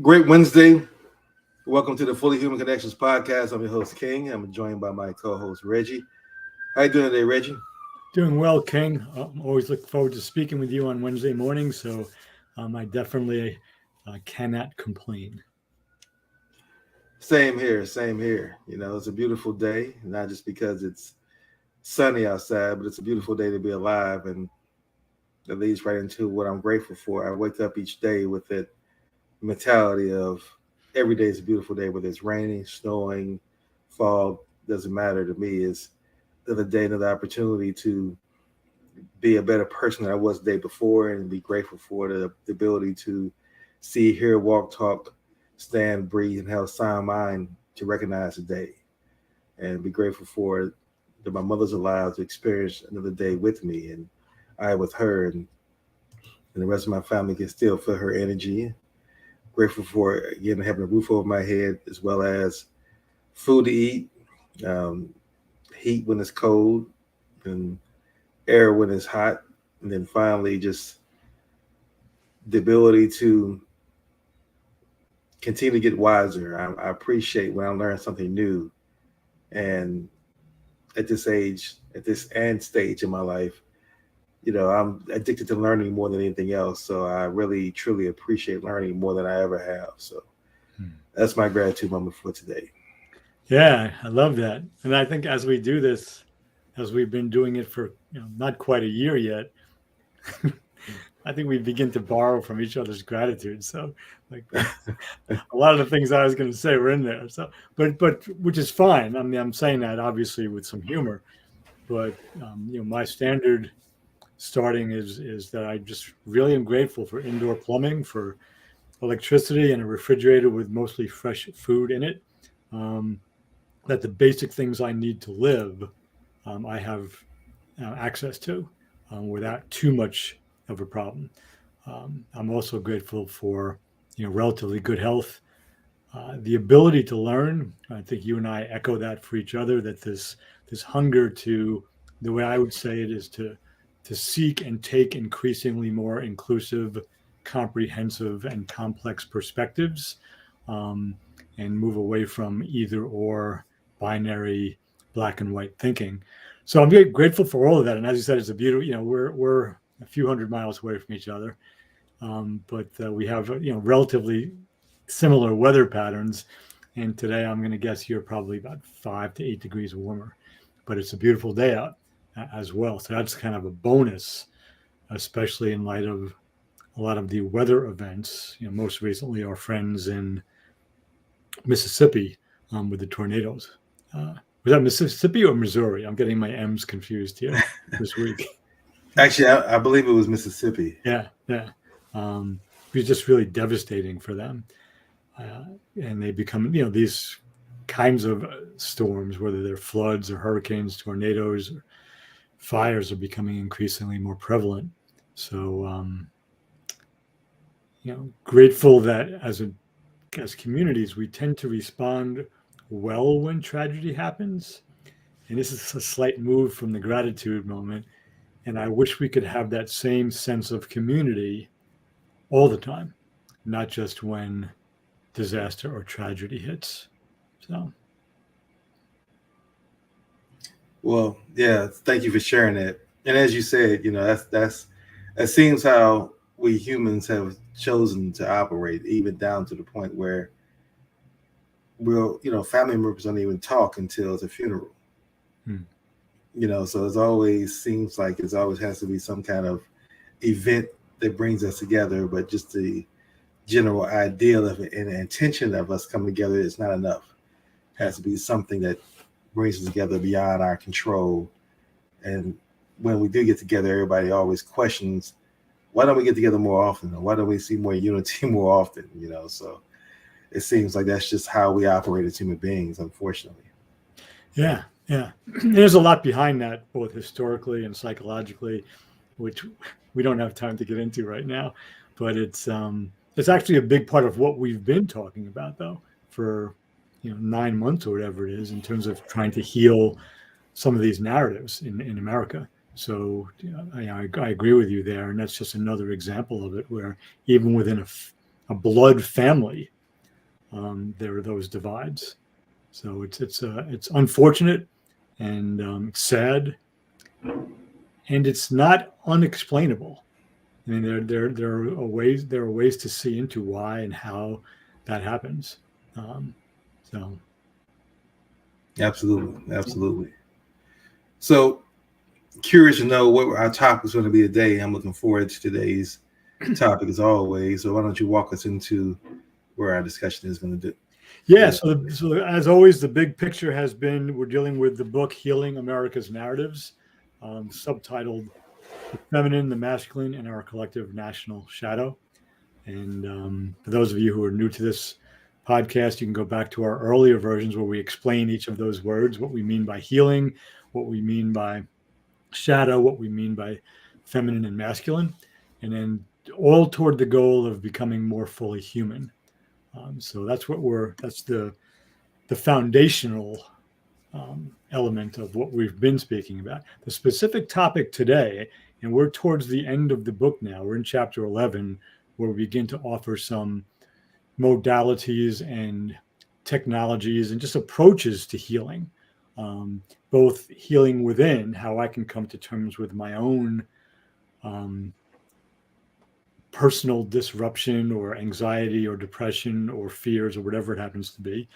Great Wednesday. Welcome to the Fully Human Connections podcast. I'm your host, King. I'm joined by my co-host, Reggie. How you doing today, Reggie? Doing well, King. Always look forward to speaking with you on Wednesday morning. So I definitely cannot complain. Same here, same here. It's a beautiful day, not just because it's sunny outside, but it's a beautiful day to be alive. And that leads right into what I'm grateful for. I wake up each day with that mentality of every day is a beautiful day, whether it's raining, snowing, fog, doesn't matter to me. It's another day, another opportunity to be a better person than I was the day before and be grateful for the ability to see, hear, walk, talk, stand, breathe, and have a sound mind to recognize the day. And be grateful for that my mother's alive to experience another day with me and I with her, and the rest of my family can still feel her energy. Grateful for, again, having a roof over my head as well as food to eat, um, heat when it's cold, and air when it's hot, and then finally just the ability to continue to get wiser. I appreciate when I learn something new, and at this age, at this end stage in my life, I'm addicted to learning more than anything else. So I really, truly appreciate learning more than I ever have. So that's my gratitude moment for today. Yeah, I love that. And I think as we do this, as we've been doing it for not quite a year yet, I think we begin to borrow from each other's gratitude. So, like a lot of the things I was going to say were in there. So, but which is fine. I mean, I'm saying that obviously with some humor, but my standard starting is that I just really am grateful for indoor plumbing, for electricity, and a refrigerator with mostly fresh food in it. Um, that the basic things I need to live, I have access to without too much of a problem. I'm also grateful for relatively good health, the ability to learn. I think you and I echo that for each other. That this hunger to, the way I would say it is to seek and take increasingly more inclusive, comprehensive, and complex perspectives, um, and move away from either or binary black and white thinking. So I'm very grateful for all of that. And as you said, it's a beautiful. We're a few hundred miles away from each other, but we have relatively similar weather patterns. And today I'm going to guess you're probably about 5 to 8 degrees warmer, but it's a beautiful day out as well. So that's kind of a bonus, especially in light of a lot of the weather events. Most recently, our friends in Mississippi with the tornadoes. Was that Mississippi or Missouri? I'm getting my M's confused here this week. Actually, I believe it was Mississippi. Yeah. It was just really devastating for them. And they become, these kinds of storms, whether they're floods or hurricanes, tornadoes, or fires, are becoming increasingly more prevalent. So, grateful that as communities, we tend to respond well when tragedy happens. And this is a slight move from the gratitude moment. And I wish we could have that same sense of community all the time, not just when disaster or tragedy hits. So, Well, yeah, thank you for sharing that. And as you said, that seems how we humans have chosen to operate, even down to the point where family members don't even talk until it's a funeral. hmm. So it's always seems like it's always has to be some kind of event that brings us together, but just the general ideal of it and the intention of us coming together is not enough. It has to be something that brings us together beyond our control. And when we do get together, everybody always questions, why don't we get together more often? Or why don't we see more unity more often? So it seems like that's just how we operate as human beings, unfortunately. Yeah. There's a lot behind that, both historically and psychologically, which we don't have time to get into right now. But it's actually a big part of what we've been talking about, though, for 9 months or whatever it is, in terms of trying to heal some of these narratives in America. So I agree with you there, and that's just another example of it, where even within a blood family, there are those divides. So it's unfortunate and it's sad, and it's not unexplainable. I mean, there are ways to see into why and how that happens. So absolutely. So curious to know what our topic is going to be today. I'm looking forward to today's topic as always. So why don't you walk us into where our discussion is going to do? Yeah. So as always, the big picture has been we're dealing with the book Healing America's Narratives, subtitled "The Feminine, the Masculine, and Our Collective National Shadow." And for those of you who are new to this podcast, you can go back to our earlier versions where we explain each of those words, what we mean by healing, what we mean by shadow, what we mean by feminine and masculine, and then all toward the goal of becoming more fully human. So that's the foundational element of what we've been speaking about. The specific topic today, and we're towards the end of the book now, we're in chapter 11, where we begin to offer some modalities and technologies and just approaches to healing, both healing within, how I can come to terms with my own personal disruption or anxiety or depression or fears or whatever it happens to be,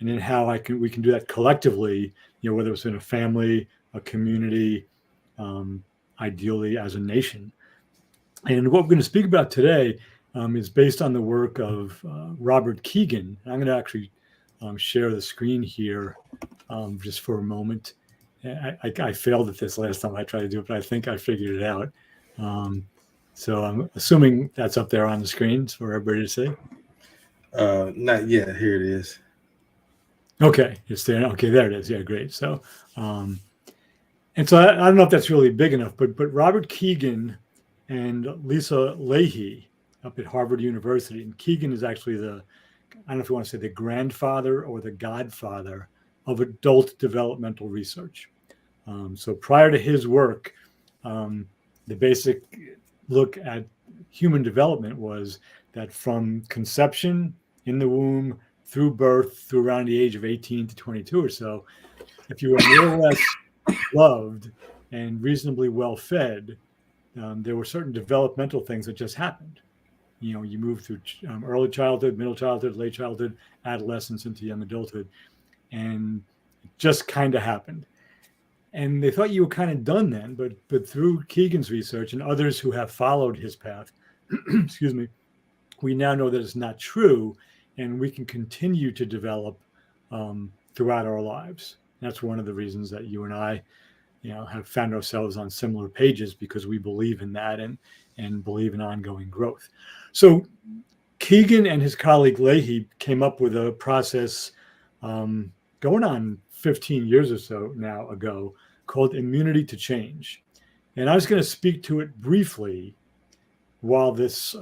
and then how we can do that collectively, whether it's in a family, a community, ideally as a nation. And what we're going to speak about today is based on the work of Robert Kegan. I'm going to actually share the screen here just for a moment. I failed at this last time I tried to do it, but I think I figured it out. So I'm assuming that's up there on the screen for everybody to see. Not yet. Here it is. Okay, it's there. Okay, there it is. Yeah, great. So, and so I don't know if that's really big enough, but Robert Kegan and Lisa Lahey up at Harvard University, and Kegan is actually I don't know if you want to say the grandfather or the godfather of adult developmental research. So prior to his work, the basic look at human development was that from conception in the womb through birth, through around the age of 18 to 22 or so, if you were more or less loved and reasonably well fed, there were certain developmental things that just happened. You move through early childhood, middle childhood, late childhood, adolescence into young adulthood, and it just kind of happened. And they thought you were kind of done then, but through Kegan's research and others who have followed his path, excuse me, we now know that it's not true, and we can continue to develop throughout our lives. That's one of the reasons that you and I, have found ourselves on similar pages, because we believe in that and believe in ongoing growth. So Kegan and his colleague Lahey came up with a process going on 15 years or so now ago called immunity to change. And I was going to speak to it briefly while this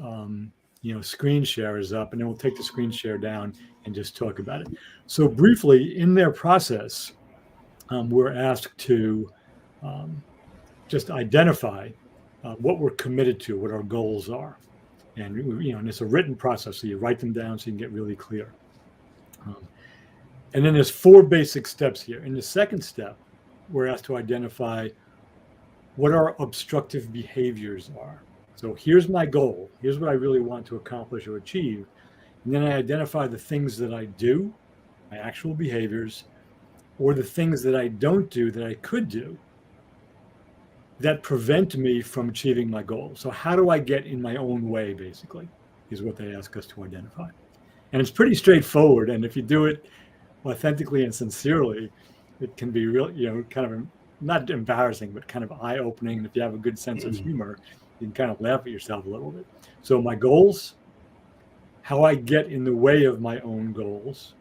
screen share is up, and then we'll take the screen share down and just talk about it. So briefly, in their process, we're asked to just identify what we're committed to, what our goals are. And, and it's a written process, so you write them down so you can get really clear. And then there's 4 basic steps here. In the second step, we're asked to identify what our obstructive behaviors are. So here's my goal. Here's what I really want to accomplish or achieve. And then I identify the things that I do, my actual behaviors, or the things that I don't do that I could do that prevent me from achieving my goal. So how do I get in my own way, basically, is what they ask us to identify. And it's pretty straightforward. And if you do it authentically and sincerely, it can be real, kind of not embarrassing, but kind of eye-opening. And if you have a good sense of humor, you can kind of laugh at yourself a little bit. So my goals, how I get in the way of my own goals.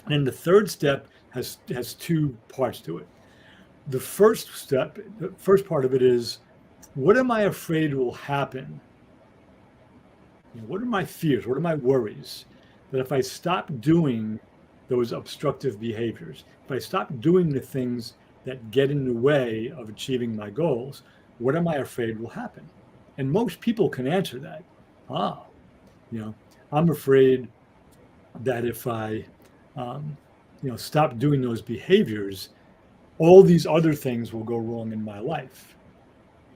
And the third step has 2 parts to it. The first part of it is, what am I afraid will happen? What are my fears? What are my worries? That if I stop doing those obstructive behaviors, if I stop doing the things that get in the way of achieving my goals, what am I afraid will happen? And most people can answer that. I'm afraid that if I, stop doing those behaviors, all these other things will go wrong in my life.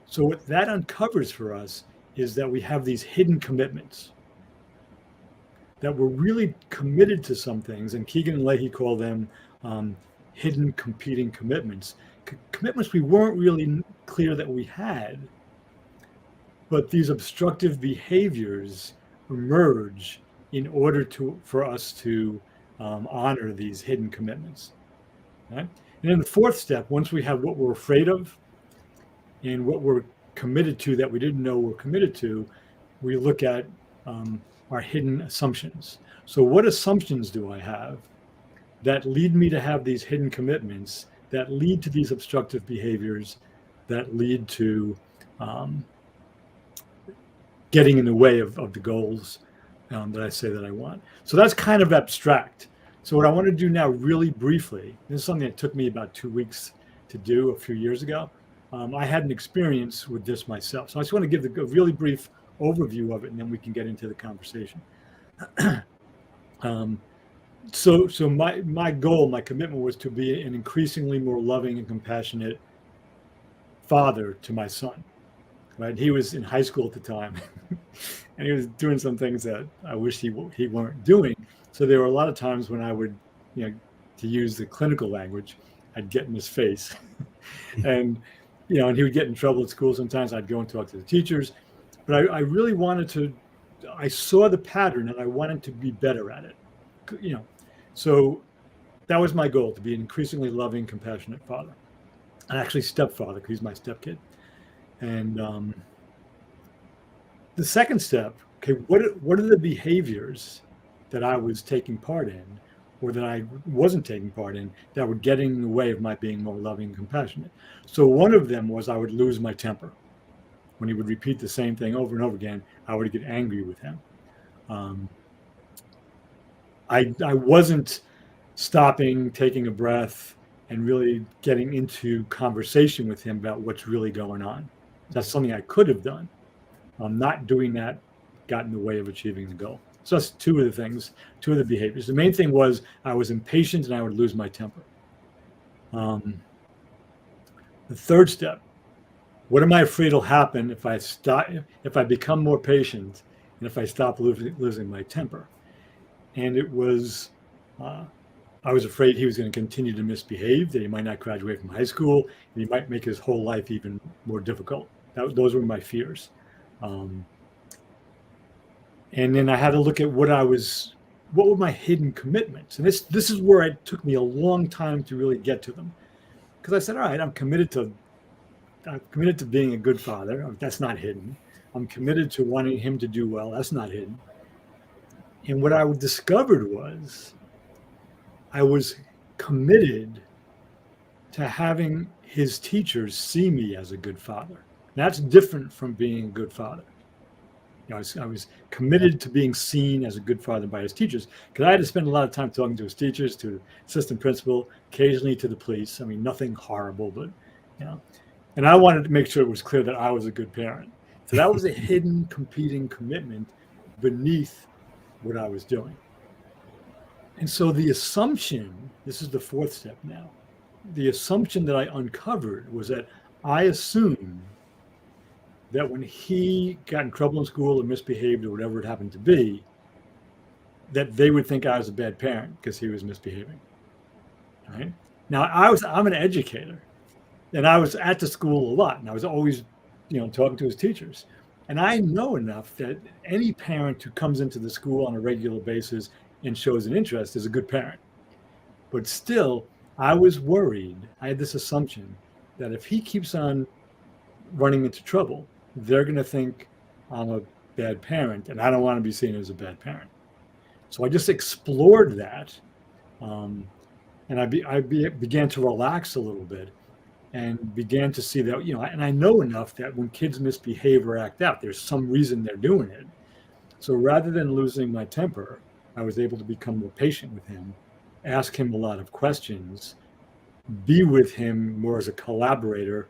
So what that uncovers for us is that we have these hidden commitments, that we're really committed to some things, and Kegan and Lahey call them hidden competing commitments, commitments we weren't really clear that we had, but these obstructive behaviors emerge in order for us to honor these hidden commitments. Right? And then the fourth step, once we have what we're afraid of and what we're committed to that we didn't know we're committed to, we look at our hidden assumptions. So what assumptions do I have that lead me to have these hidden commitments, that lead to these obstructive behaviors, that lead to getting in the way of the goals that I say that I want? So that's kind of abstract. So what I want to do now really briefly, this is something that took me about 2 weeks to do a few years ago. I had an experience with this myself. So I just want to give a really brief overview of it, and then we can get into the conversation. So my goal, my commitment was to be an increasingly more loving and compassionate father to my son. Right? He was in high school at the time, and he was doing some things that I wish he weren't doing. So there were a lot of times when I would, to use the clinical language, I'd get in his face, and and he would get in trouble at school. Sometimes I'd go and talk to the teachers, but I really wanted to. I saw the pattern, and I wanted to be better at it. So that was my goal, to be an increasingly loving, compassionate father, and actually stepfather, because he's my stepkid. And the second step, okay, what are the behaviors that I was taking part in, or that I wasn't taking part in, that were getting in the way of my being more loving and compassionate? So one of them was I would lose my temper. When he would repeat the same thing over and over again, I would get angry with him. I wasn't stopping, taking a breath, and really getting into conversation with him about what's really going on. That's something I could have done. Not doing that got in the way of achieving the goal. So that's two of the things, two of the behaviors. The main thing was I was impatient and I would lose my temper. The third step, what am I afraid will happen if I become more patient, and if I stop losing my temper? And it was, I was afraid he was going to continue to misbehave, that he might not graduate from high school, and he might make his whole life even more difficult. Those were my fears. And then I had to look at what were my hidden commitments. And this is where it took me a long time to really get to them. Because I said, all right, I'm committed to being a good father. That's not hidden. I'm committed to wanting him to do well. That's not hidden. And what I discovered was I was committed to having his teachers see me as a good father. That's different from being a good father. I was committed to being seen as a good father by his teachers, because I had to spend a lot of time talking to his teachers, to the assistant principal, occasionally to the police. I mean, nothing horrible, but and I wanted to make sure it was clear that I was a good parent. So that was a hidden competing commitment beneath what I was doing. And so the assumption, this is the fourth step now, the assumption that I uncovered was that I assumed that when he got in trouble in school or misbehaved or whatever it happened to be, that they would think I was a bad parent because he was misbehaving. Right? Now, I'm an educator, and I was at the school a lot, and I was always, talking to his teachers. And I know enough that any parent who comes into the school on a regular basis and shows an interest is a good parent. But still, I was worried. I had this assumption that if he keeps on running into trouble, they're going to think I'm a bad parent, and I don't want to be seen as a bad parent. So I just explored that, and I began to relax a little bit, and began to see that, and I know enough that when kids misbehave or act out, there's some reason they're doing it. So rather than losing my temper, I was able to become more patient with him, ask him a lot of questions, be with him more as a collaborator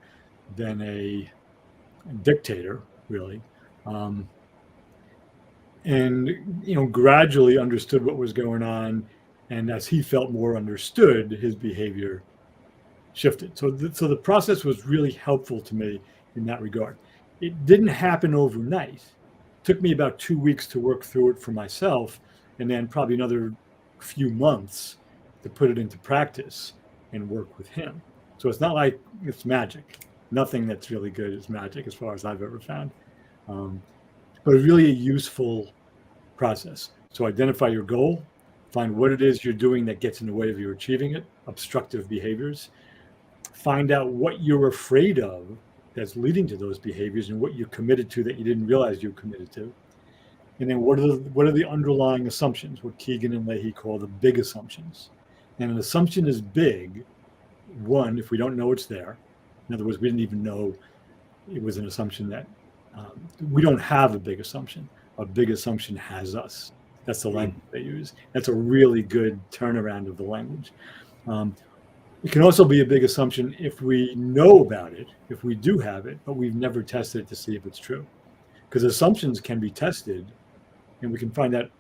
than a dictator, really. and gradually understood what was going on, and as he felt more understood, his behavior shifted. So the process was really helpful to me in that regard. It didn't happen overnight. It took me about 2 weeks to work through it for myself, and then probably another few months to put it into practice and work with him. So it's not like it's magic. Nothing that's really good is magic as far as I've ever found. But it's really a useful process. So identify your goal, find what it is you're doing that gets in the way of you achieving it, obstructive behaviors. Find out what you're afraid of that's leading to those behaviors and what you're committed to that you didn't realize you were committed to. And then what are the underlying assumptions, what Kegan and Lahey call the big assumptions. And an assumption is big, one, if we don't know it's there. In other words, we didn't even know it was an assumption that we don't have a big assumption. A big assumption has us. That's the language they use. That's a really good turnaround of the language. It can also be a big assumption if we know about it, if we do have it, but we've never tested it to see if it's true. Because assumptions can be tested and we can find out,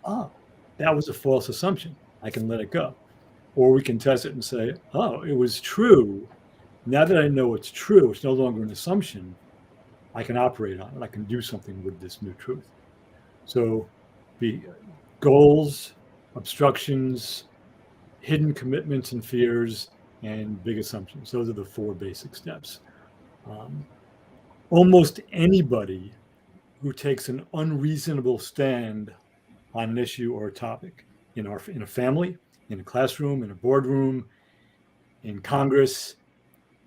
that was a false assumption. I can let it go. Or we can test it and say, it was true. Now that I know it's true, it's no longer an assumption. I can operate on it. I can do something with this new truth. So goals, obstructions, hidden commitments and fears, and big assumptions. Those are the 4 basic steps. Almost anybody who takes an unreasonable stand on an issue or a topic in a family, in a classroom, in a boardroom, in Congress,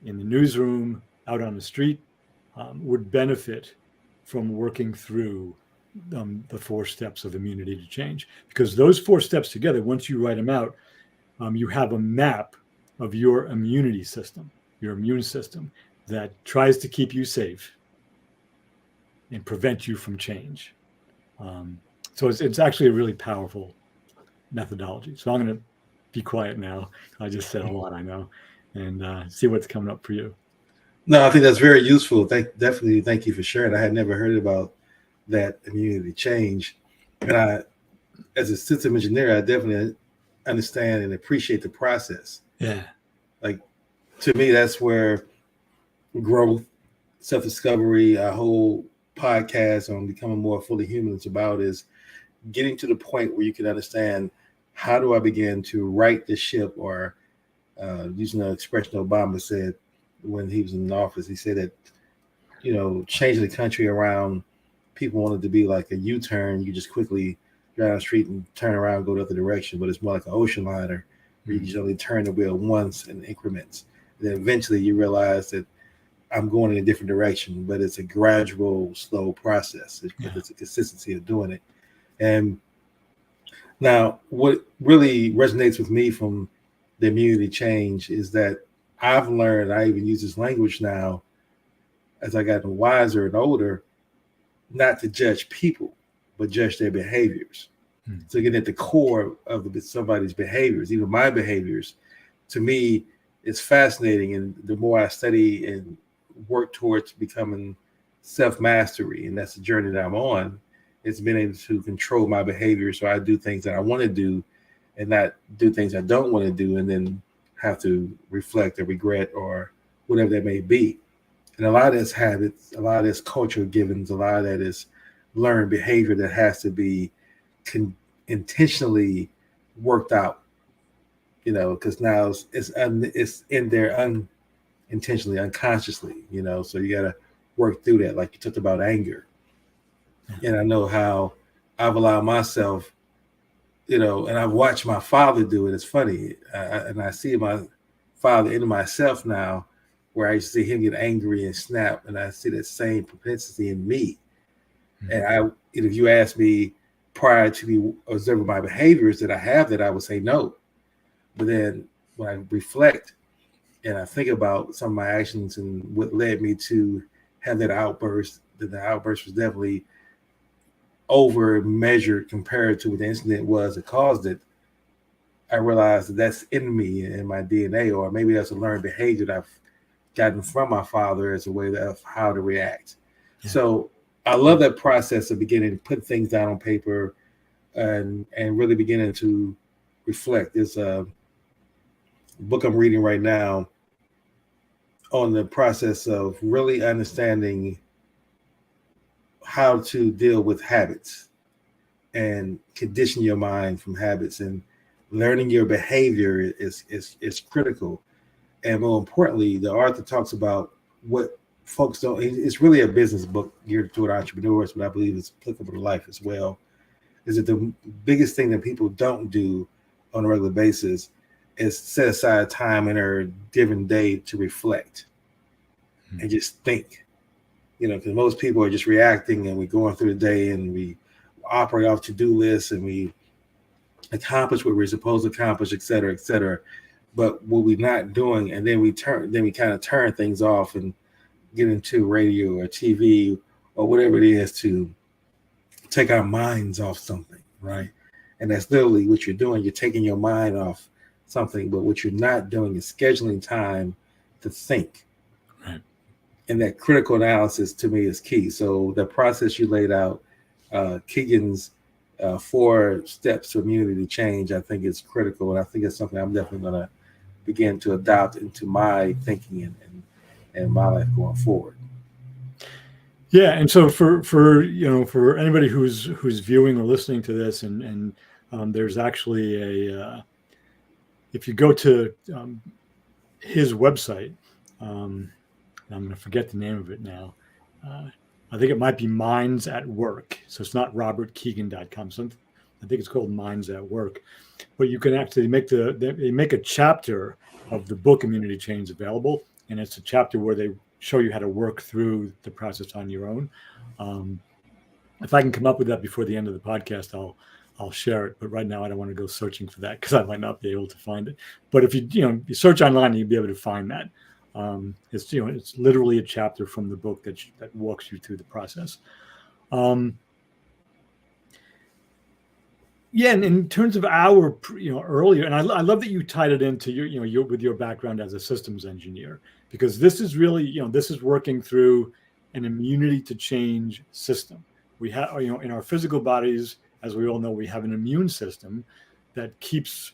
in the newsroom, out on the street, would benefit from working through the 4 steps of immunity to change. Because those 4 steps together, once you write them out, you have a map of your immunity system, your immune system that tries to keep you safe and prevent you from change. So it's actually a really powerful methodology. So I'm going to be quiet now. I just said a lot, I know, and see what's coming up for you. No, I think that's very useful. Definitely thank you for sharing. I had never heard about that immunity change. And I, as a system engineer, I definitely understand and appreciate the process. Yeah. Like, to me, that's where growth, self-discovery, a whole podcast on becoming more fully human is about, is getting to the point where you can understand, how do I begin to right the ship? Or using an expression Obama said when he was in office, he said that, changing the country around, people wanted to be like a U-turn. You just quickly drive down the street and turn around, go the other direction. But it's more like an ocean liner, where you just only turn the wheel once in increments. And then eventually you realize that I'm going in a different direction, but it's a gradual, slow process. It's a consistency of doing it. And now what really resonates with me from the immunity change is that I've learned, I even use this language now as I got wiser and older, not to judge people, but judge their behaviors. So get at the core of somebody's behaviors, even my behaviors. To me, it's fascinating. And the more I study and work towards becoming self-mastery, and that's the journey that I'm on, it's been able to control my behavior. So I do things that I want to do and not do things I don't want to do, and then have to reflect or regret or whatever that may be. And a lot of this habits, a lot of this cultural givens, a lot of that is learned behavior that has to be intentionally worked out, because now it's in there unintentionally, unconsciously, so you got to work through that. Like you talked about anger. And I know how I've allowed myself, and I've watched my father do it. It's funny. And I see my father in myself now, where I used to see him get angry and snap. And I see that same propensity in me. And if you ask me prior to me observing my behaviors that I have, that I would say no. But then when I reflect and I think about some of my actions and what led me to have that outburst, that the outburst was definitely over measured compared to what the incident was that caused it, I realized that that's in me and in my DNA, or maybe that's a learned behavior that I've gotten from my father as a way of how to react. Yeah. So I love that process of beginning to put things down on paper and really beginning to reflect. There's a book I'm reading right now on the process of really understanding how to deal with habits and condition your mind from habits, and learning your behavior is critical. And more importantly, the author talks about what folks don't. It's really a business book geared toward entrepreneurs, but I believe it's applicable to life as well. Is that the biggest thing that people don't do on a regular basis is set aside time in a given day to reflect and just think. Because most people are just reacting, and we're going through the day and we operate off to-do lists and we accomplish what we're supposed to accomplish, et cetera, et cetera. But what we're not doing, and then we kind of turn things off and get into radio or TV or whatever it is to take our minds off something, right? And that's literally what you're doing. You're taking your mind off something, but what you're not doing is scheduling time to think. Right. And that critical analysis to me is key. So the process you laid out, Kegan's 4 steps to immunity change, I think is critical. And I think it's something I'm definitely going to begin to adopt into my thinking and my life going forward. Yeah, and so for anybody who's viewing or listening to this, and there's actually a if you go to his website, I'm going to forget the name of it now. I think it might be Minds at Work. So it's not robertkegan.com. So I think it's called Minds at Work. But you can actually they make a chapter of the book Immunity Change available, and it's a chapter where they show you how to work through the process on your own. If I can come up with that before the end of the podcast, I'll share it. But right now, I don't want to go searching for that because I might not be able to find it. But if you search online, you'll be able to find that. It's literally a chapter from the book that walks you through the process. Yeah, and in terms of our earlier, and I love that you tied it into your with your background as a systems engineer, because this is really this is working through an immunity to change system. We have in our physical bodies, as we all know, we have an immune system that keeps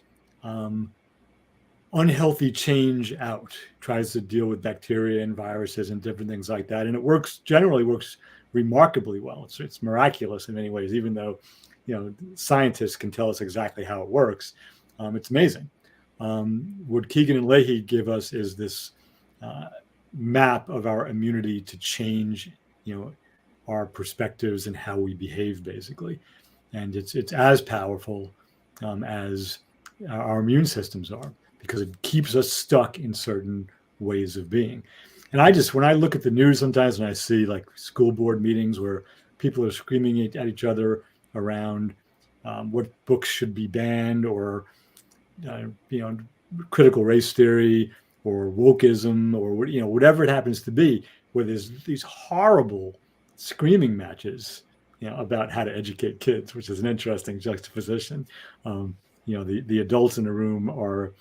unhealthy change out, tries to deal with bacteria and viruses and different things like that, and it generally works remarkably well. It's miraculous in many ways, even though scientists can tell us exactly how it works. It's amazing. What Kegan and Lahey give us is this map of our immunity to change, our perspectives and how we behave, basically. And it's as powerful as our immune systems are, because it keeps us stuck in certain ways of being. And when I look at the news sometimes, and I see like school board meetings where people are screaming at each other around what books should be banned, or critical race theory, or wokeism, or whatever it happens to be, where there's these horrible screaming matches about how to educate kids, which is an interesting juxtaposition. The adults in the room are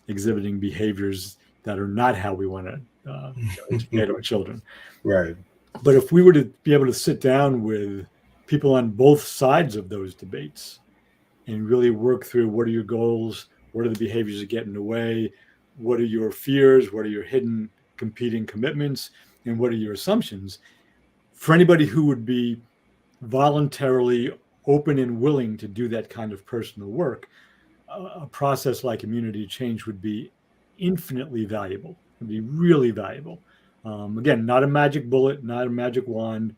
exhibiting behaviors that are not how we want to educate our children. Right. But if we were to be able to sit down with people on both sides of those debates and really work through, what are your goals, what are the behaviors that get in the way, what are your fears, what are your hidden competing commitments, and what are your assumptions, for anybody who would be voluntarily open and willing to do that kind of personal work, a process like immunity change would be infinitely valuable. It would be really valuable. Again, not a magic bullet, not a magic wand,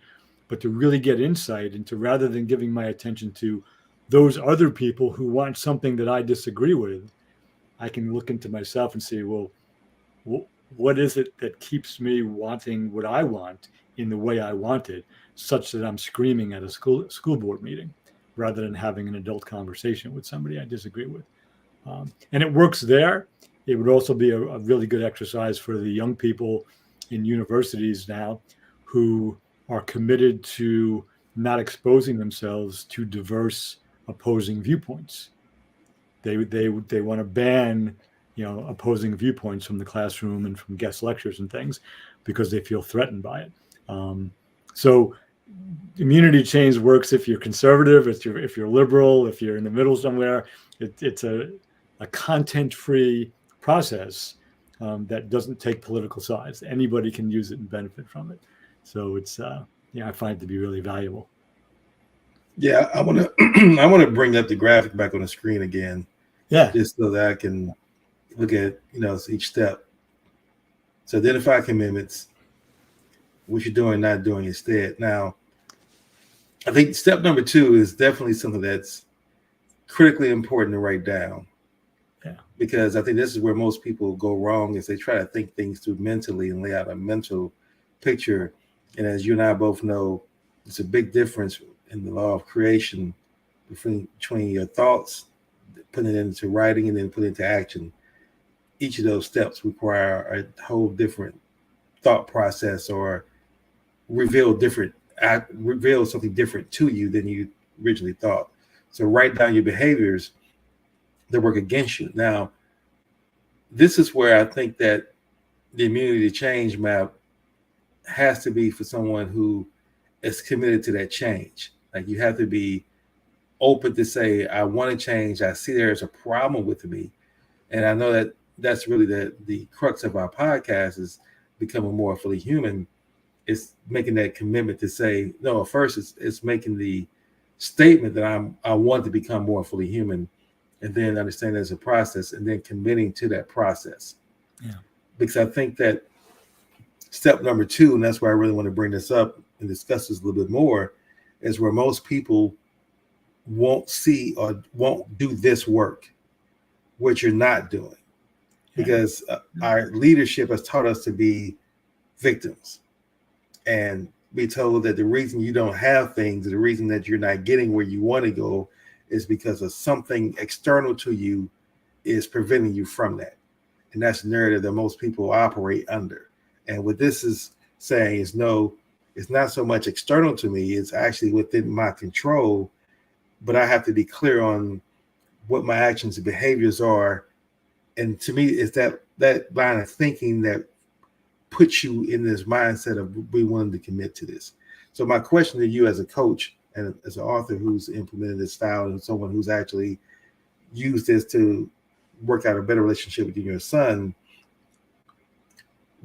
but to really get insight into, rather than giving my attention to those other people who want something that I disagree with, I can look into myself and say, well, what is it that keeps me wanting what I want in the way I want it, such that I'm screaming at a school board meeting rather than having an adult conversation with somebody I disagree with. And it works there. It would also be a really good exercise for the young people in universities now who are committed to not exposing themselves to diverse opposing viewpoints. They want to ban opposing viewpoints from the classroom and from guest lectures and things, because they feel threatened by it. So immunity change works if you're conservative, if you're liberal, if you're in the middle somewhere. It's a content-free process that doesn't take political sides. Anybody can use it and benefit from it. So it's I find it to be really valuable. Yeah, I want to I want to bring up the graphic back on the screen again. Yeah. Just so that I can look at each step. So identify commitments, what you're doing, not doing instead. Now, I think step number 2 is definitely something that's critically important to write down. Yeah. Because I think this is where most people go wrong, is they try to think things through mentally and lay out a mental picture. And as you and I both know, it's a big difference in the law of creation between your thoughts, putting it into writing, and then putting it into action. Each of those steps require a whole different thought process, or reveal something different to you than you originally thought. So write down your behaviors that work against you. Now, this is where I think that the immunity to change map has to be for someone who is committed to that change. Like, you have to be open to say, I want to change. I see there's a problem with me. And I know that that's really the crux of our podcast, is becoming more fully human. It's making that commitment to say, no, first it's making the statement that I want to become more fully human, and then understand there's a process, and then committing to that process. Yeah. Because I think that step number 2, and that's why I really want to bring this up and discuss this a little bit more, is where most people won't see or won't do this work, what you're not doing. Because our leadership has taught us to be victims and be told that the reason you don't have things, the reason that you're not getting where you want to go, is because of something external to you is preventing you from that. And that's the narrative that most people operate under. And what this is saying is, no, it's not so much external to me, it's actually within my control, but I have to be clear on what my actions and behaviors are. And to me, it's that line of thinking that puts you in this mindset of being willing to commit to this. So my question to you as a coach and as an author who's implemented this style, and someone who's actually used this to work out a better relationship with you and your son,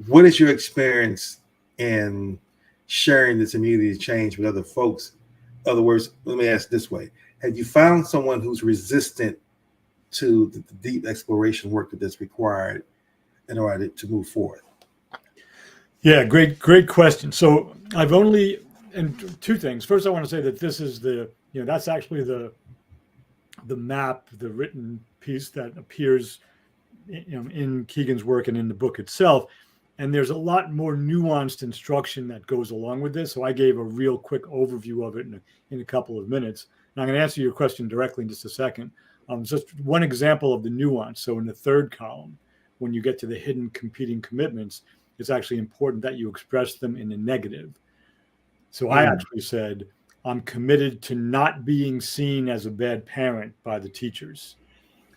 what is your experience in sharing this immunity to change with other folks? In other words, let me ask this way. Have you found someone who's resistant to the deep exploration work that's required in order to move forward? Yeah, great question. So and 2 things. First, I want to say that this is that's actually the map, the written piece that appears in Kegan's work and in the book itself. And there's a lot more nuanced instruction that goes along with this. So I gave a real quick overview of it in a couple of minutes. And I'm going to answer your question directly in just a second. Just one example of the nuance. So in the 3rd column, when you get to the hidden competing commitments, it's actually important that you express them in the negative. So I actually said, I'm committed to not being seen as a bad parent by the teachers.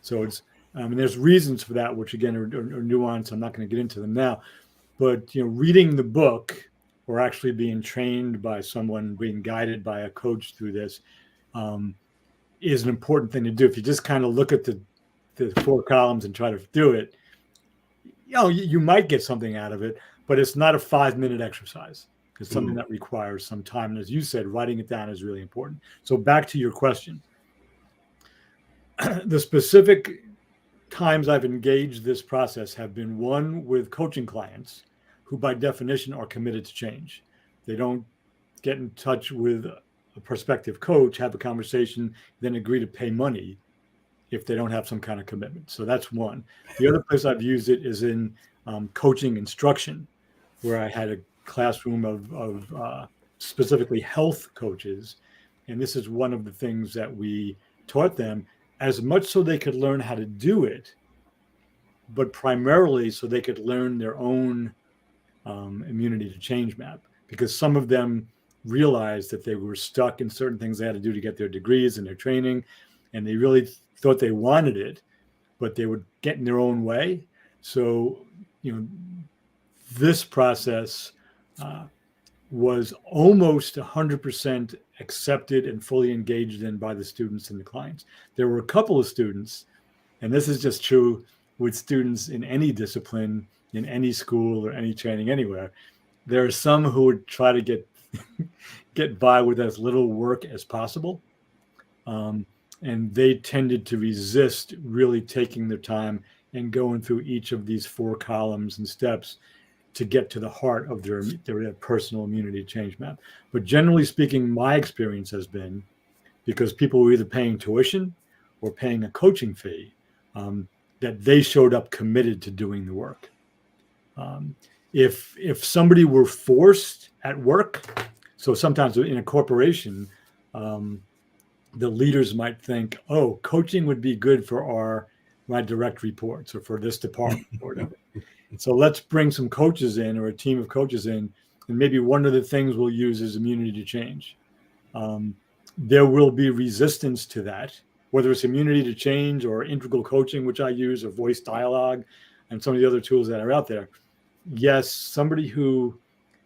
So it's, and there's reasons for that, which again are nuanced. I'm not going to get into them now. But reading the book, or actually being trained by someone, being guided by a coach through this, is an important thing to do. If you just kind of look at the 4 columns and try to do it, you might get something out of it, but it's not a 5-minute exercise. It's something that requires some time. And as you said, writing it down is really important. So back to your question. The specific times I've engaged this process have been, one, with coaching clients who by definition are committed to change. They don't get in touch with a prospective coach, have a conversation, then agree to pay money if they don't have some kind of commitment. So that's one. The other place I've used it is in coaching instruction, where I had a classroom of specifically health coaches. And this is one of the things that we taught them, as much so they could learn how to do it, but primarily so they could learn their own immunity to change map. Because some of them realized that they were stuck in certain things they had to do to get their degrees and their training, and they really thought they wanted it, but they would get in their own way. So, this process was almost 100% accepted and fully engaged in by the students and the clients. There were a couple of students, and this is just true with students in any discipline, in any school or any training anywhere. There are some who would try to get by with as little work as possible. And they tended to resist really taking their time and going through each of these 4 columns and steps to get to the heart of their personal immunity change map. But generally speaking, my experience has been, because people were either paying tuition or paying a coaching fee, that they showed up committed to doing the work. If somebody were forced at work, so sometimes in a corporation, the leaders might think, oh, coaching would be good for my direct reports or for this department or whatever. So let's bring some coaches in, or a team of coaches in, and maybe one of the things we'll use is immunity to change. There will be resistance to that, whether it's immunity to change or integral coaching, which I use, or voice dialogue, and some of the other tools that are out there. Yes, somebody who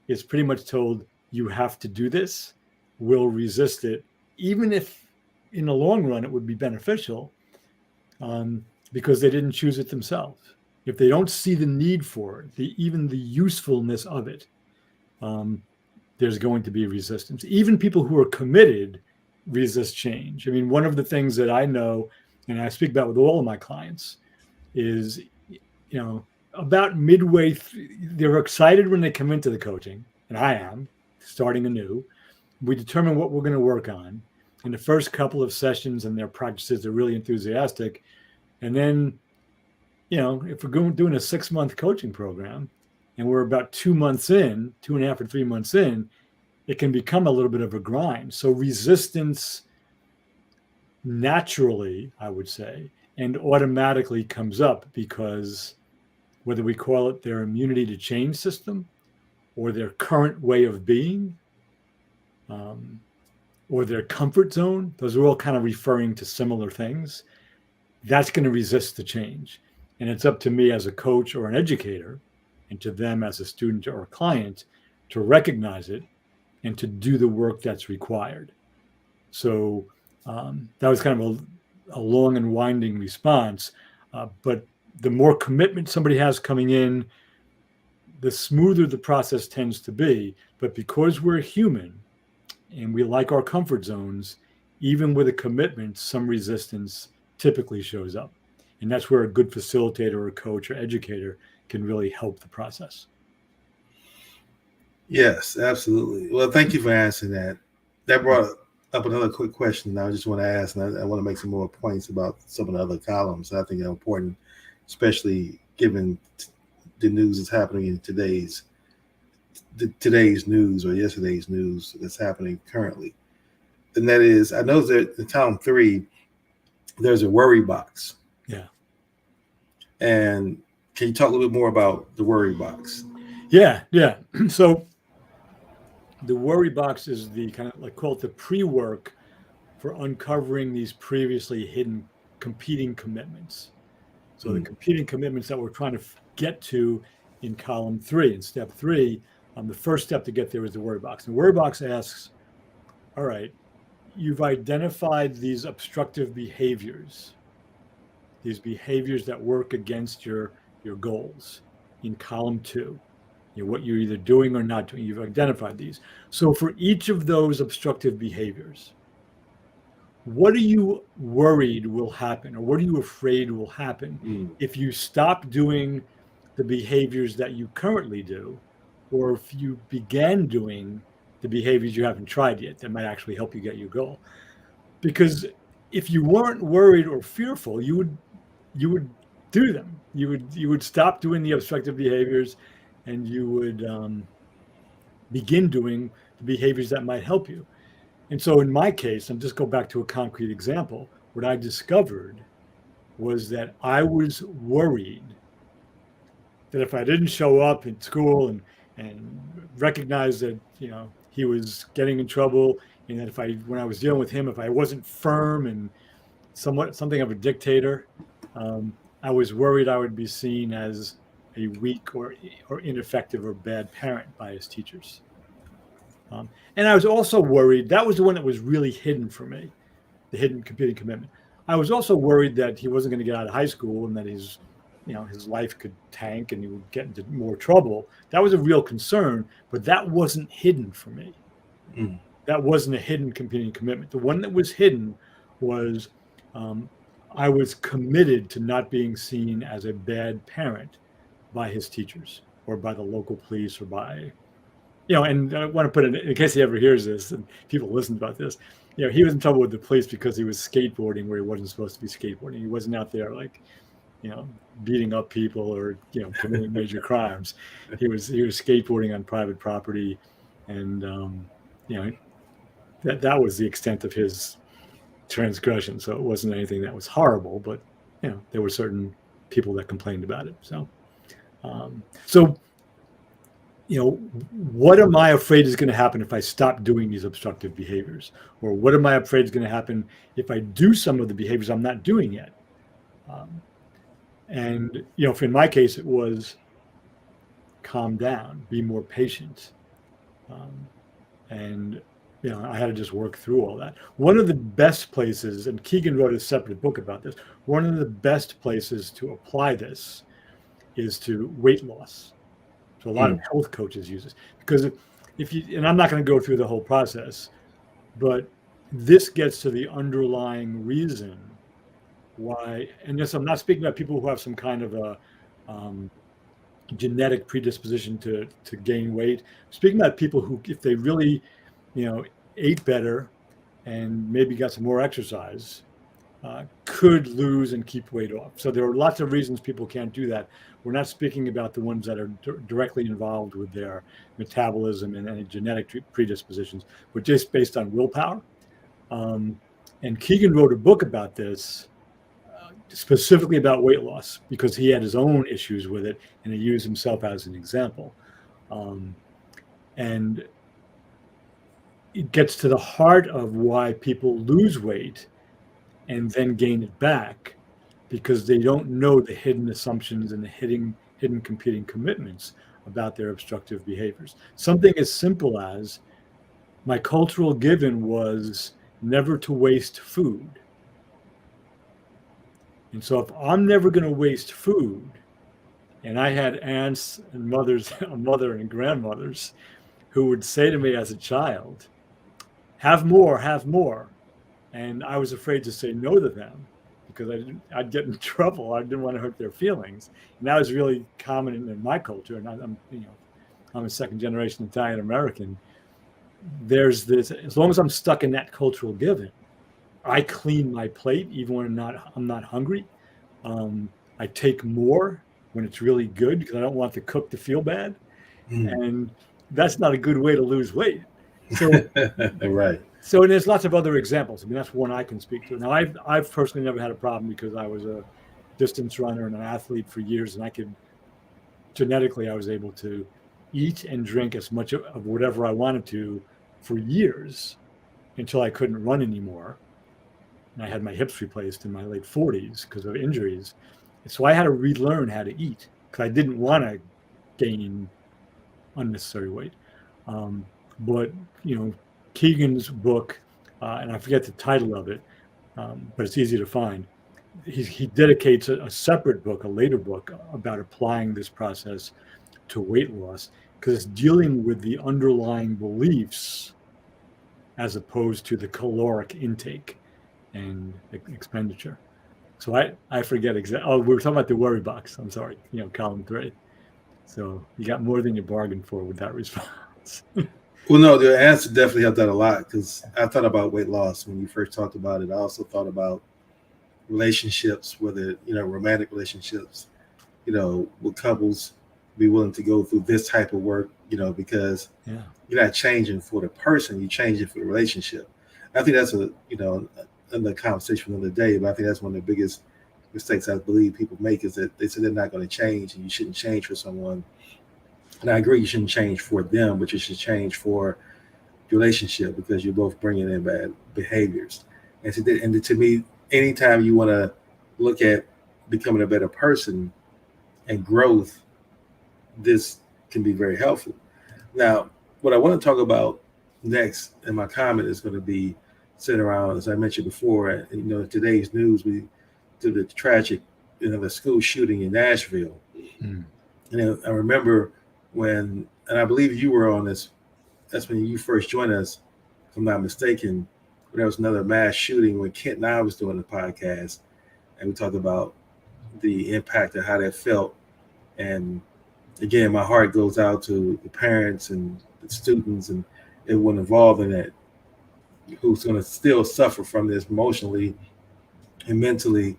is pretty much told you have to do this will resist it, even if in the long run it would be beneficial, because they didn't choose it themselves. If they don't see the need for it, even the usefulness of it, there's going to be resistance. Even people who are committed resist change. I mean, one of the things that I know, and I speak about with all of my clients, is, about midway through, they're excited when they come into the coaching, and I am, starting anew. We determine what we're going to work on. In the first couple of sessions and their practices, they're really enthusiastic. And then, if we're doing a 6-month coaching program and we're about 2 months in, 2.5 or 3 months in, it can become a little bit of a grind. So resistance naturally, I would say, and automatically comes up, because whether we call it their immunity to change system or their current way of being, or their comfort zone, those are all kind of referring to similar things. That's going to resist the change. And it's up to me as a coach or an educator, and to them as a student or a client, to recognize it and to do the work that's required. So that was kind of a long and winding response. But the more commitment somebody has coming in, the smoother the process tends to be. But because we're human and we like our comfort zones, even with a commitment, some resistance typically shows up. And that's where a good facilitator or coach or educator can really help the process. Yes, absolutely. Well, thank you for answering that. That brought up another quick question I just want to ask, and I want to make some more points about some of the other columns. I think they're important, especially given the news that's happening in today's news, or yesterday's news that's happening currently. And that is, I know that in column 3, there's a worry box. Yeah. And can you talk a little bit more about the worry box? Yeah. So the worry box is the kind of, call it the pre-work for uncovering these previously hidden competing commitments. So the competing commitments that we're trying to get to in column 3, in step 3, the first step to get there is the worry box. And the worry box asks, all right, you've identified these obstructive behaviors, these behaviors that work against your goals in column 2. What you're either doing or not doing, you've identified these. So for each of those obstructive behaviors, what are you worried will happen, or what are you afraid will happen if you stop doing the behaviors that you currently do, or if you began doing the behaviors you haven't tried yet that might actually help you get your goal? Because if you weren't worried or fearful, you would do them. You would stop doing the obstructive behaviors, and you would begin doing the behaviors that might help you. And so in my case, and just go back to a concrete example, what I discovered was that I was worried that if I didn't show up in school and recognize that, he was getting in trouble, and that when I was dealing with him, if I wasn't firm and something of a dictator, I was worried I would be seen as a weak or ineffective or bad parent by his teachers. And I was also worried, that was the one that was really hidden for me, the hidden competing commitment. I was also worried that he wasn't going to get out of high school and that his life could tank and he would get into more trouble. That was a real concern, but that wasn't hidden for me. Mm. That wasn't a hidden competing commitment. The one that was hidden was I was committed to not being seen as a bad parent by his teachers or by the local police or by, and I want to put it in case he ever hears this and people listen about this, he was in trouble with the police because he was skateboarding where he wasn't supposed to be skateboarding. He wasn't out there like, beating up people or, committing major crimes. He was skateboarding on private property. And, that was the extent of his transgression. So it wasn't anything that was horrible, but, there were certain people that complained about it. So, what am I afraid is going to happen if I stop doing these obstructive behaviors? Or what am I afraid is going to happen if I do some of the behaviors I'm not doing yet? And, in my case, it was calm down, be more patient. And, I had to just work through all that. One of the best places, and Kegan wrote a separate book about this, one of the best places to apply this is to weight loss. So a lot of health coaches use this because and I'm not going to go through the whole process, but this gets to the underlying reason why, and yes, I'm not speaking about people who have some kind of a genetic predisposition to gain weight. I'm speaking about people who, if they really, ate better and maybe got some more exercise, could lose and keep weight off. So there are lots of reasons people can't do that. We're not speaking about the ones that are directly involved with their metabolism and any genetic predispositions, but just based on willpower. And Kegan wrote a book about this, specifically about weight loss, because he had his own issues with it, and he used himself as an example. And it gets to the heart of why people lose weight and then gain it back, because they don't know the hidden assumptions and the hidden competing commitments about their obstructive behaviors. Something as simple as my cultural given was never to waste food. And so if I'm never going to waste food, and I had aunts and mothers, a mother and grandmothers who would say to me as a child, have more, have more. And I was afraid to say no to them because I'd get in trouble. I didn't want to hurt their feelings. And that was really common in my culture. And I'm a second generation Italian American. There's this, as long as I'm stuck in that cultural given, I clean my plate even when I'm not hungry. I take more when it's really good because I don't want the cook to feel bad. And that's not a good way to lose weight. So, right. So, and there's lots of other examples. I mean, that's one I can speak to. Now, I've personally never had a problem because I was a distance runner and an athlete for years, and genetically, I was able to eat and drink as much of whatever I wanted to for years until I couldn't run anymore. And I had my hips replaced in my late 40s because of injuries. So I had to relearn how to eat because I didn't want to gain unnecessary weight. But, Kegan's book, and I forget the title of it, but it's easy to find. He dedicates a separate book, a later book, about applying this process to weight loss because it's dealing with the underlying beliefs as opposed to the caloric intake and expenditure. So I forget exactly. Oh, we were talking about the worry box. I'm sorry, column 3. So you got more than you bargained for with that response. Well, no, the answer definitely helped out a lot because I thought about weight loss when you first talked about it. I also thought about relationships, whether, romantic relationships, would couples be willing to go through this type of work, because you're not changing for the person, you're changing for the relationship. I think that's another conversation of the day, but I think that's one of the biggest mistakes I believe people make is that they say they're not going to change and you shouldn't change for someone. And I agree, you shouldn't change for them, but you should change for your relationship because you're both bringing in bad behaviors. And to me, anytime you want to look at becoming a better person and growth, this can be very helpful. Now, what I want to talk about next, and my comment is going to be centered around, as I mentioned before, today's news, we did the tragic, the school shooting in Nashville. Mm. And I remember when, and I believe you were on this, that's when you first joined us, if I'm not mistaken. There was another mass shooting when Kent and I was doing the podcast, and we talked about the impact of how that felt. And again, my heart goes out to the parents and the students and everyone involved in that, who's going to still suffer from this emotionally and mentally,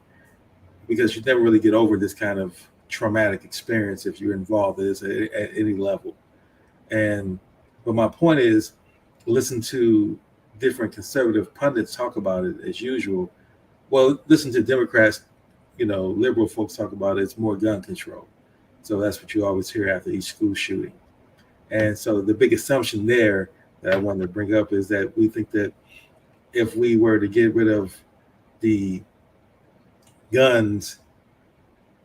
because you never really get over this kind of traumatic experience if you're involved in this at any level. And but my point is, listen to different conservative pundits talk about it as usual. Well, listen to Democrats, liberal folks talk about it. It's more gun control. So that's what you always hear after each school shooting. And so the big assumption there that I wanted to bring up is that we think that if we were to get rid of the guns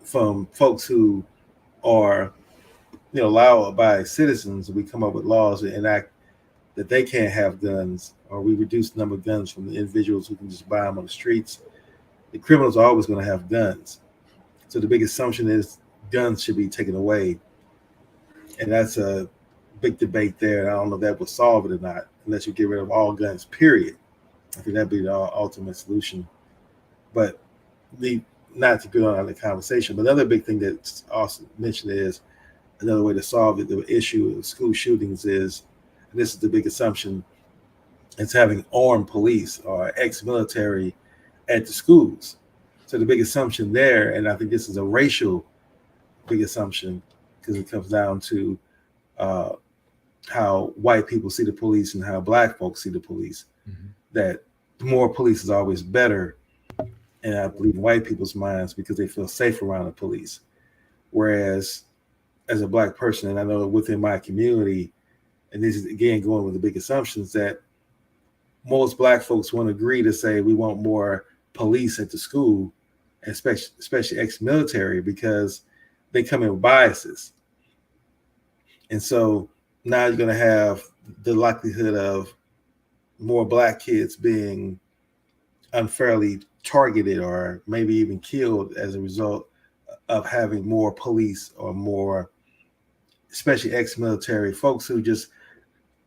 from folks who are, law-abiding citizens, we come up with laws that enact that they can't have guns, or we reduce the number of guns from the individuals who can just buy them on the streets, the criminals are always going to have guns. So the big assumption is guns should be taken away. And that's a big debate there. I don't know if that will solve it or not, unless you get rid of all guns, period. I think that'd be the ultimate solution. But not to go on the conversation, but another big thing that's also mentioned is another way to solve the issue of school shootings is, and this is the big assumption, it's having armed police or ex-military at the schools. So the big assumption there, and I think this is a racial big assumption, because it comes down to how white people see the police and how black folks see the police, that more police is always better. And I believe in white people's minds because they feel safe around the police. Whereas as a black person, and I know within my community, and this is again going with the big assumptions, that most black folks won't agree to say we want more police at the school, especially ex-military, because they come in with biases. And so now you're going to have the likelihood of more black kids being unfairly targeted or maybe even killed as a result of having more police or more, especially ex-military folks who just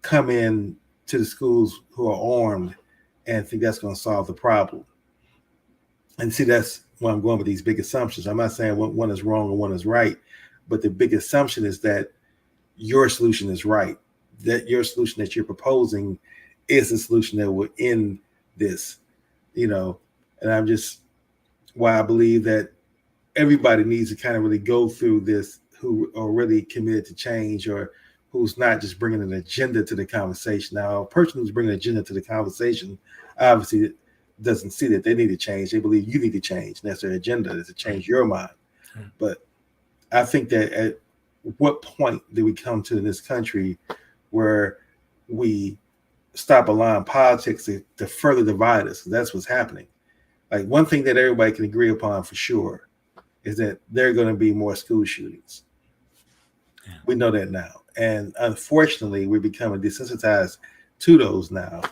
come in to the schools who are armed and think that's going to solve the problem. And see, that's where I'm going with these big assumptions. I'm not saying one is wrong or one is right, but the big assumption is that your solution is right, that your solution that you're proposing is the solution that will end this, and I'm just why I believe that everybody needs to kind of really go through this, who are really committed to change, or who's not just bringing an agenda to the conversation. Now, a person who's bringing an agenda to the conversation obviously doesn't see that they need to change. They believe you need to change. And that's their agenda, is to change your mind. But I think that at what point do we come to in this country where we stop allowing politics to further divide us? That's what's happening. Like, one thing that everybody can agree upon for sure is that there are going to be more school shootings. Yeah. We know that now. And unfortunately, we're becoming desensitized to those now,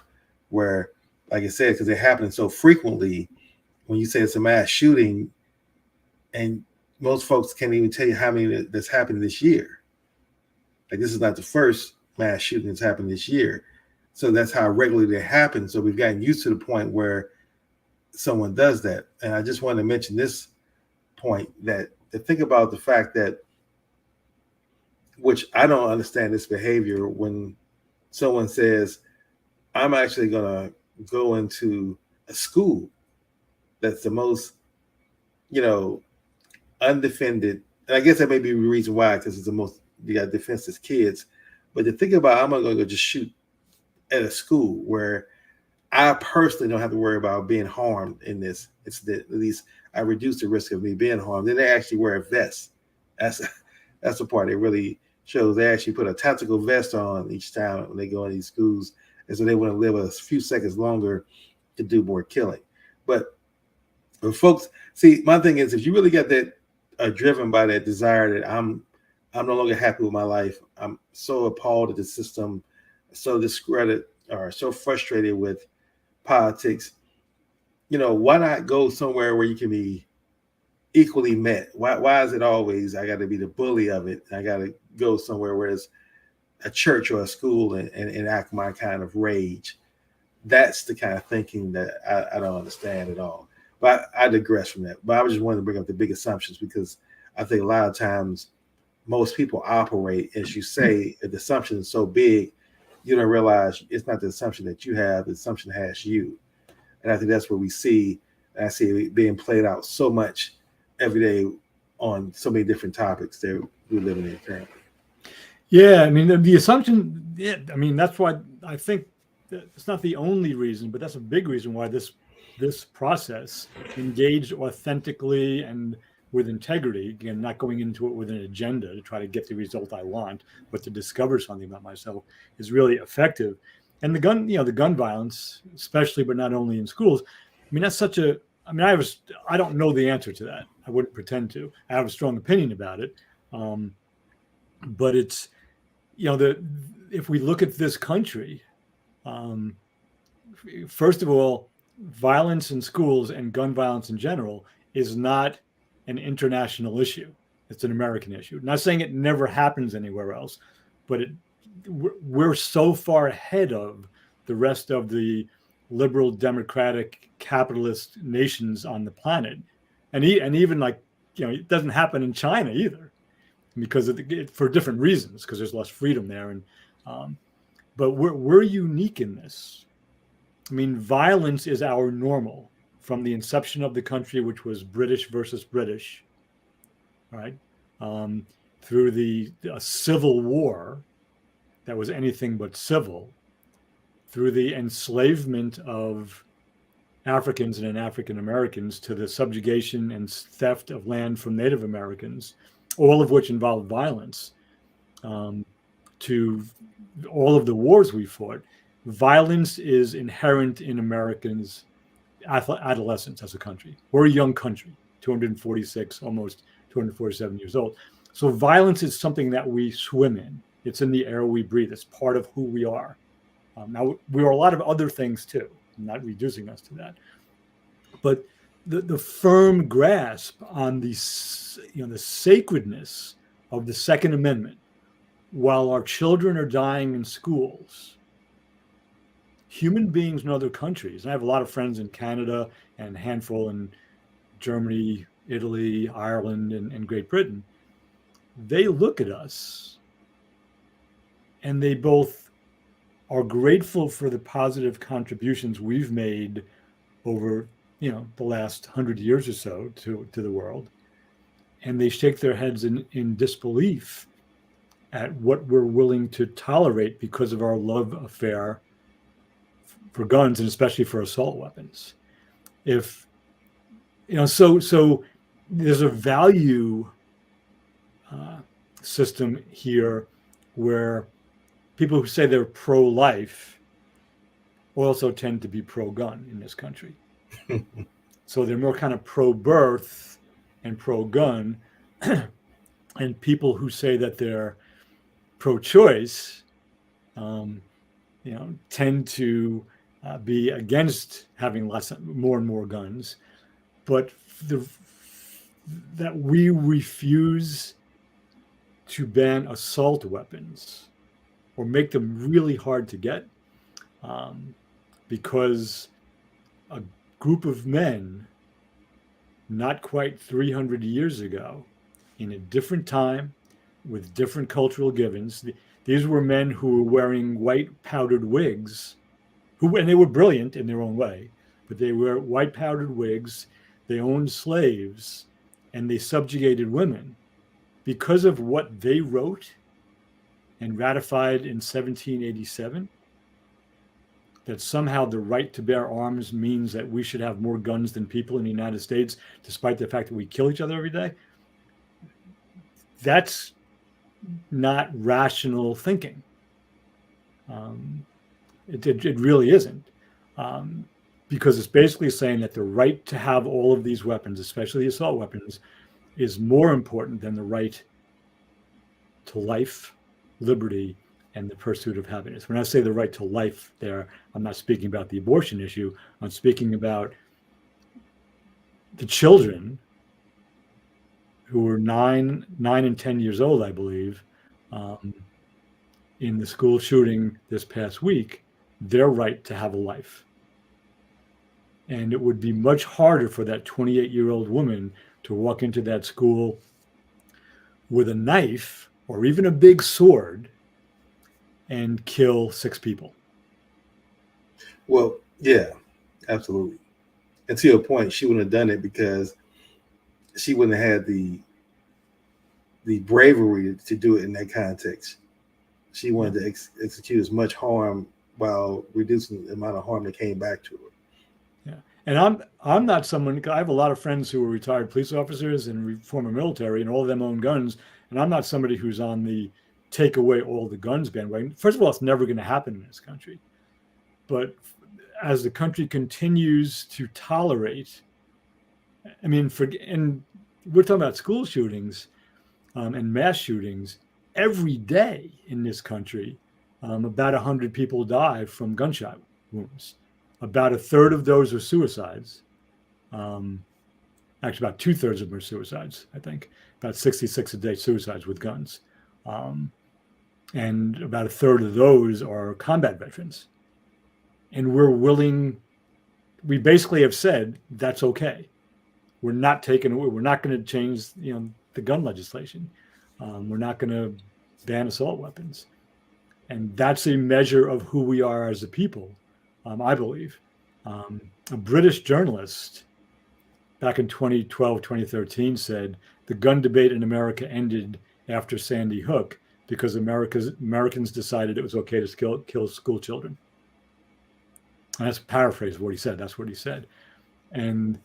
where, like I said, because they're happening so frequently, when you say it's a mass shooting, and most folks can't even tell you how many that's happened this year. Like, this is not the first mass shooting that's happened this year. So that's how regularly they happen. So we've gotten used to the point where someone does that. And I just wanted to mention this point, that to think about the fact that, which I don't understand this behavior, when someone says, I'm actually going to go into a school that's the most, undefended. And I guess that may be the reason why, because it's the most, you got defenseless kids. But to think about, I'm going to go just shoot at a school where I personally don't have to worry about being harmed in this. It's that at least I reduce the risk of me being harmed. Then they actually wear a vest. That's the part that really shows. They actually put a tactical vest on each time when they go in these schools, and so they want to live a few seconds longer to do more killing. But folks, see, my thing is, if you really got that, driven by that desire that I'm no longer happy with my life, I'm so appalled at the system, so discredited are so frustrated with politics, why not go somewhere where you can be equally met? Why is it always I got to be the bully of it? I got to go somewhere where it's a church or a school and act my kind of rage. That's the kind of thinking that I don't understand at all. But I digress from that. But I just wanted to bring up the big assumptions because I think a lot of times most people operate, as you say, if the assumption is so big, you don't realize it's not the assumption that you have, the assumption has you. And I think that's what we see. And I see it being played out so much every day on so many different topics that we're living in currently. Yeah, I mean, the assumption, yeah, I mean, that's why I think it's not the only reason, but that's a big reason why this process engaged authentically and with integrity, again, not going into it with an agenda to try to get the result I want, but to discover something about myself, is really effective. And the gun violence, especially, but not only in schools, I mean, that's such a, I mean, I don't know the answer to that. I wouldn't pretend to. I have a strong opinion about it. But it's, if we look at this country, first of all, violence in schools and gun violence in general is not an international issue. It's an American issue. Not saying it never happens anywhere else, but we're so far ahead of the rest of the liberal, democratic, capitalist nations on the planet. And even it doesn't happen in China either, because for different reasons, because there's less freedom there. And but we're unique in this. I mean, violence is our normal from the inception of the country, which was British versus British, right? Through the civil war that was anything but civil, through the enslavement of Africans and African Americans to the subjugation and theft of land from Native Americans, all of which involved violence, to all of the wars we fought. Violence is inherent in Americans' adolescence as a country. We're a young country, 246, almost 247 years old. So violence is something that we swim in. It's in the air we breathe. It's part of who we are. Now, we are a lot of other things too. I'm not reducing us to that. But the firm grasp on the sacredness of the Second Amendment, while our children are dying in schools, human beings in other countries, and I have a lot of friends in Canada and a handful in Germany, Italy, Ireland, and Great Britain, they look at us and they both are grateful for the positive contributions we've made over the last 100 years or so to the world, and they shake their heads in disbelief at what we're willing to tolerate because of our love affair for guns, and especially for assault weapons. If so there's a value system here where people who say they're pro-life also tend to be pro-gun in this country. So they're more kind of pro-birth and pro-gun, and people who say that they're pro-choice, tend to be against having more and more guns, but that we refuse to ban assault weapons or make them really hard to get, because a group of men, not quite 300 years ago, in a different time, with different cultural givens, these were men who were wearing white powdered wigs, and they were brilliant in their own way, but they were white powdered wigs, they owned slaves, and they subjugated women because of what they wrote and ratified in 1787, that somehow the right to bear arms means that we should have more guns than people in the United States, despite the fact that we kill each other every day. That's not rational thinking. It really isn't, because it's basically saying that the right to have all of these weapons, especially assault weapons, is more important than the right to life, liberty, and the pursuit of happiness. When I say the right to life there, I'm not speaking about the abortion issue. I'm speaking about the children who were 9 and 10 years old, I believe, in the school shooting this past week, their right to have a life. And it would be much harder for that 28-year-old woman to walk into that school with a knife or even a big sword and kill 6 people. Well, yeah, absolutely. And to your point, she wouldn't have done it because she wouldn't have had the bravery to do it in that context. She wanted to execute as much harm while reducing the amount of harm that came back to her. Yeah, and I'm not someone. I have a lot of friends who are retired police officers and former military, and all of them own guns. And I'm not somebody who's on the take away all the guns bandwagon. First of all, it's never going to happen in this country. But as the country continues to tolerate, I mean, and we're talking about school shootings and mass shootings every day in this country. About 100 people die from gunshot wounds. About a third of those are suicides. Actually, about 2/3 of them are suicides, I think. About 66 a day suicides with guns. And about a third of those are combat veterans. And we basically have said that's okay. We're not taking away, we're not going to change, the gun legislation. We're not going to ban assault weapons. And that's a measure of who we are as a people, I believe. A British journalist back in 2012, 2013 said the gun debate in America ended after Sandy Hook because Americans decided it was okay to kill school children. And that's a paraphrase of what he said. That's what he said. And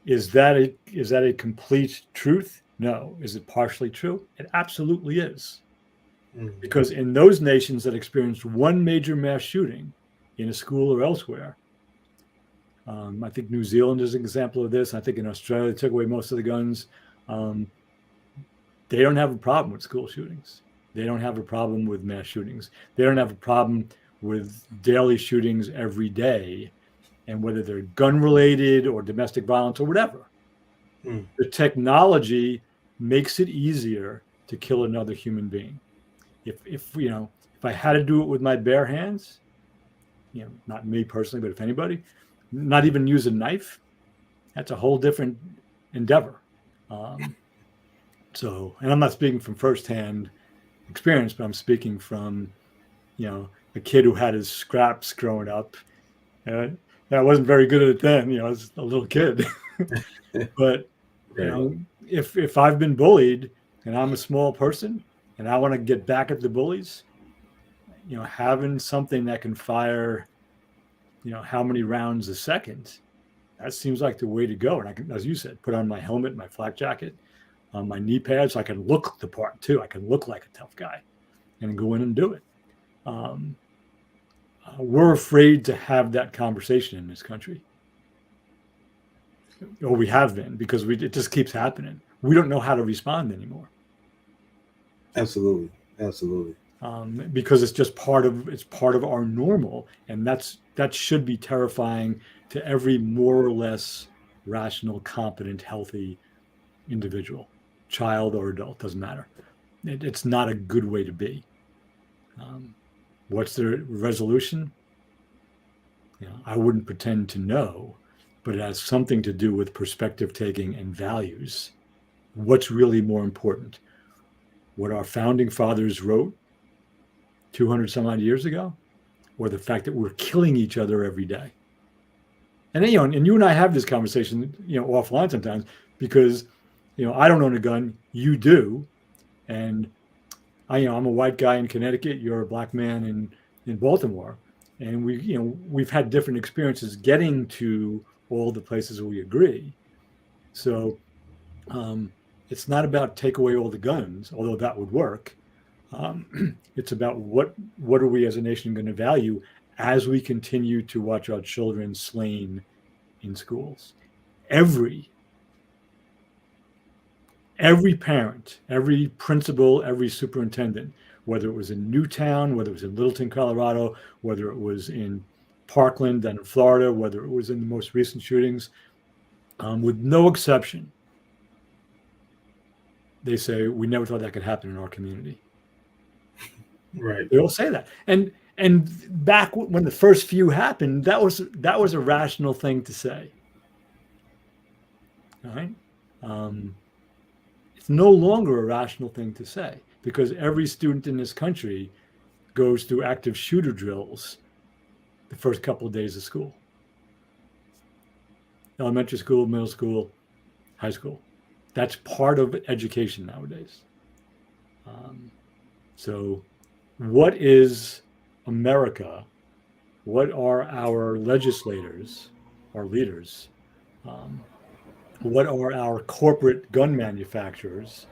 is that a complete truth? No. Is it partially true? It absolutely is. Mm-hmm. Because in those nations that experienced one major mass shooting in a school or elsewhere, I think New Zealand is an example of this. I think in Australia, they took away most of the guns. They don't have a problem with school shootings. They don't have a problem with mass shootings. They don't have a problem with daily shootings every day, and whether they're gun related or domestic violence or whatever. The technology makes it easier to kill another human being. If I had to do it with my bare hands, not me personally, but if anybody, not even use a knife, that's a whole different endeavor. So, and I'm not speaking from firsthand experience, but I'm speaking from, a kid who had his scraps growing up. I wasn't very good at it then, I was a little kid. But, if I've been bullied and I'm a small person and I want to get back at the bullies, having something that can fire, how many rounds a second, that seems like the way to go. And I can, as you said, put on my helmet, my flak jacket, my knee pads, so I can look the part too. I can look like a tough guy and go in and do it. We're afraid to have that conversation in this country. Or we have been, because it just keeps happening. We don't know how to respond anymore. Absolutely. Because it's just part of our normal, and that should be terrifying to every more or less rational, competent, healthy individual, child or adult, doesn't matter. It's not a good way to be. What's the resolution? I wouldn't pretend to know, but it has something to do with perspective taking and values. What's really more important? What our founding fathers wrote 200 some odd years ago, or the fact that we're killing each other every day? And and you and I have this conversation, offline sometimes, because I don't own a gun, you do, and I'm a white guy in Connecticut, you're a black man in Baltimore, and we've had different experiences getting to all the places where we agree. So it's not about take away all the guns, although that would work. It's about what are we as a nation going to value as we continue to watch our children slain in schools. Every parent, every principal, every superintendent whether it was in Newtown, whether it was in Littleton, Colorado, whether it was in Parkland and in Florida, whether it was in the most recent shootings, with no exception, they say, we never thought that could happen in our community. Right. They all say that. And back when the first few happened, that was a rational thing to say. All right. It's no longer a rational thing to say, because every student in this country goes through active shooter drills the first couple of days of school. Elementary school, middle school, high school. That's part of education nowadays. So what is America? What are our legislators, our leaders? What are our corporate gun manufacturers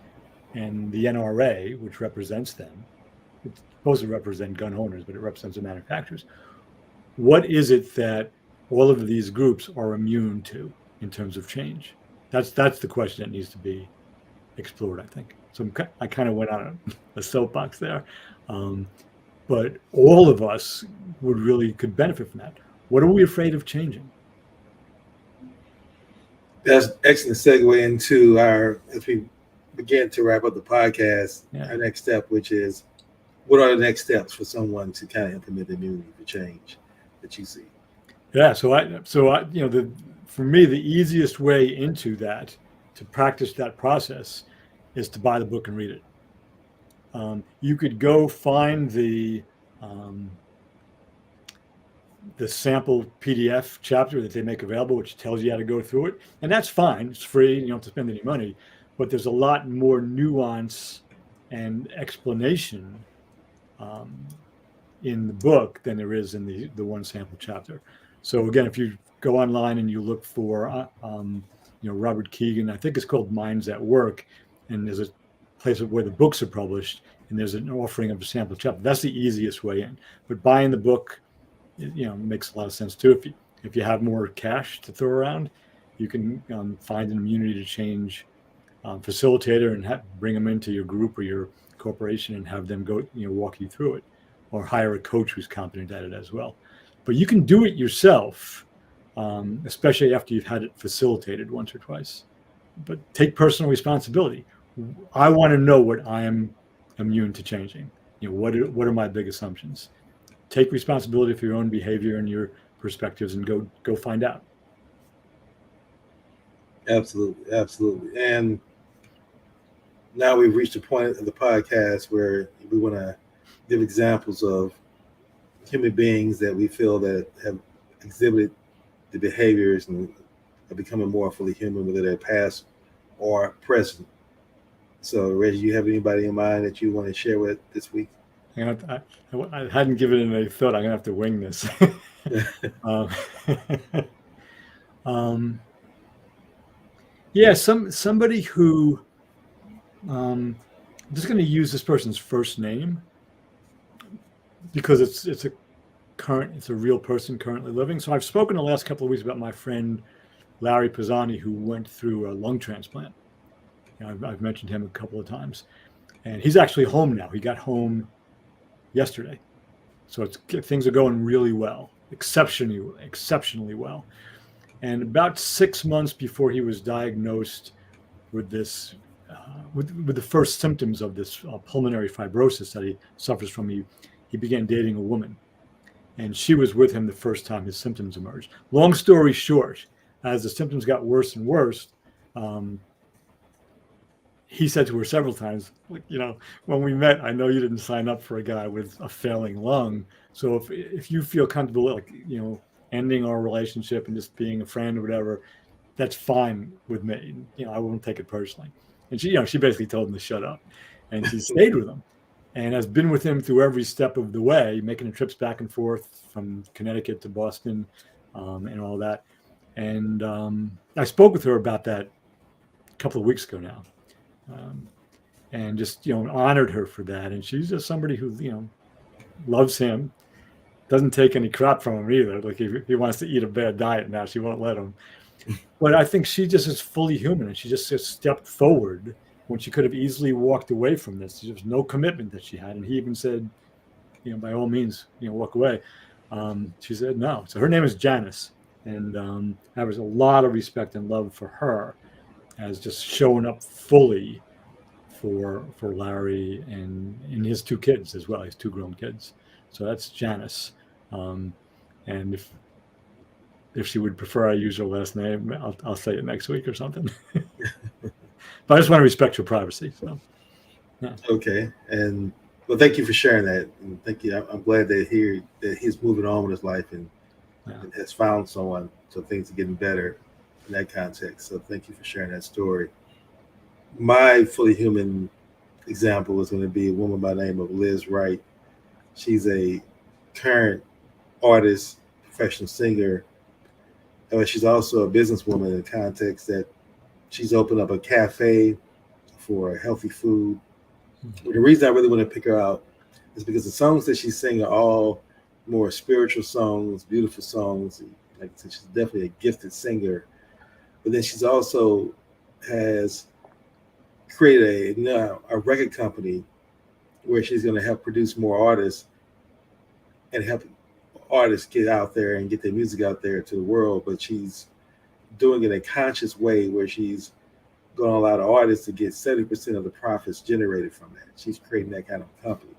and the NRA, which represents them? It's supposed to represent gun owners, but it represents the manufacturers. What is it that all of these groups are immune to in terms of change? That's the question that needs to be explored, I think. So I kind of went on a soapbox there. But all of us could benefit from that. What are we afraid of changing? That's an excellent segue into as we begin to wrap up the podcast, our next step, which is, what are the next steps for someone to kind of implement the immunity for change that you see? Yeah, so for me, the easiest way into that, to practice that process, is to buy the book and read it. You could go find the sample PDF chapter that they make available, which tells you how to go through it. And that's fine. It's free. You don't have to spend any money. But there's a lot more nuance and explanation in the book than there is in the one sample chapter. So again, if you go online and you look for Robert Kegan, I think it's called Minds at Work, and there's a place where the books are published, and there's an offering of a sample chapter. That's the easiest way in. But buying the book, makes a lot of sense too. If you have more cash to throw around, you can find an immunity to change facilitator and bring them into your group or your corporation and have them go, walk you through it, or hire a coach who's competent at it as well. But you can do it yourself, especially after you've had it facilitated once or twice. But take personal responsibility. I want to know what I am immune to changing. What are my big assumptions? Take responsibility for your own behavior and your perspectives, and go find out. Absolutely. And now we've reached a point of the podcast where we want to give examples of human beings that we feel that have exhibited the behaviors and are becoming more fully human, whether they're past or present. So, Reggie, you have anybody in mind that you want to share with this week? I hadn't given it any thought. I'm gonna have to wing this. Somebody who I'm just going to use this person's first name because it's a real person currently living. So I've spoken the last couple of weeks about my friend Larry Pisani, who went through a lung transplant. I've mentioned him a couple of times, and he's actually home now. He got home yesterday, so things are going really well, exceptionally well. And about 6 months before he was diagnosed with this, with the first symptoms of this pulmonary fibrosis that he suffers from, he began dating a woman, and she was with him the first time his symptoms emerged. Long story short, as the symptoms got worse and worse, he said to her several times, when we met, I know you didn't sign up for a guy with a failing lung. So if you feel comfortable, ending our relationship and just being a friend or whatever, that's fine with me. I won't take it personally. And she basically told him to shut up, and she stayed with him and has been with him through every step of the way, making the trips back and forth from Connecticut to Boston, and all that. And I spoke with her about that a couple of weeks ago now. And just honored her for that, and she's just somebody who loves him, doesn't take any crap from him either. Like if he wants to eat a bad diet now, she won't let him. But I think she just is fully human, and she just stepped forward when she could have easily walked away from this. There was no commitment that she had, and he even said, by all means, walk away. She said no. So her name is Janice, and there was a lot of respect and love for her as just showing up fully for Larry and his two kids as well, his two grown kids. So that's Janice. And if she would prefer I use her last name, I'll say it next week or something. But I just want to respect your privacy. So, yeah. Okay, and well, thank you for sharing that. And thank you. I'm glad that he's moving on with his life and has found someone, so things are getting better in that context. So thank you for sharing that story. My fully human example is going to be a woman by the name of Liz Wright. She's a current artist, professional singer. She's also a businesswoman in the context that she's opened up a cafe for healthy food. But the reason I really want to pick her out is because the songs that she's singing are all more spiritual songs, beautiful songs. Like I said, she's definitely a gifted singer. But then she's also has created a record company where she's going to help produce more artists and help artists get out there and get their music out there to the world. But she's doing it in a conscious way where she's going to allow the artists to get 70% of the profits generated from that. She's creating that kind of company.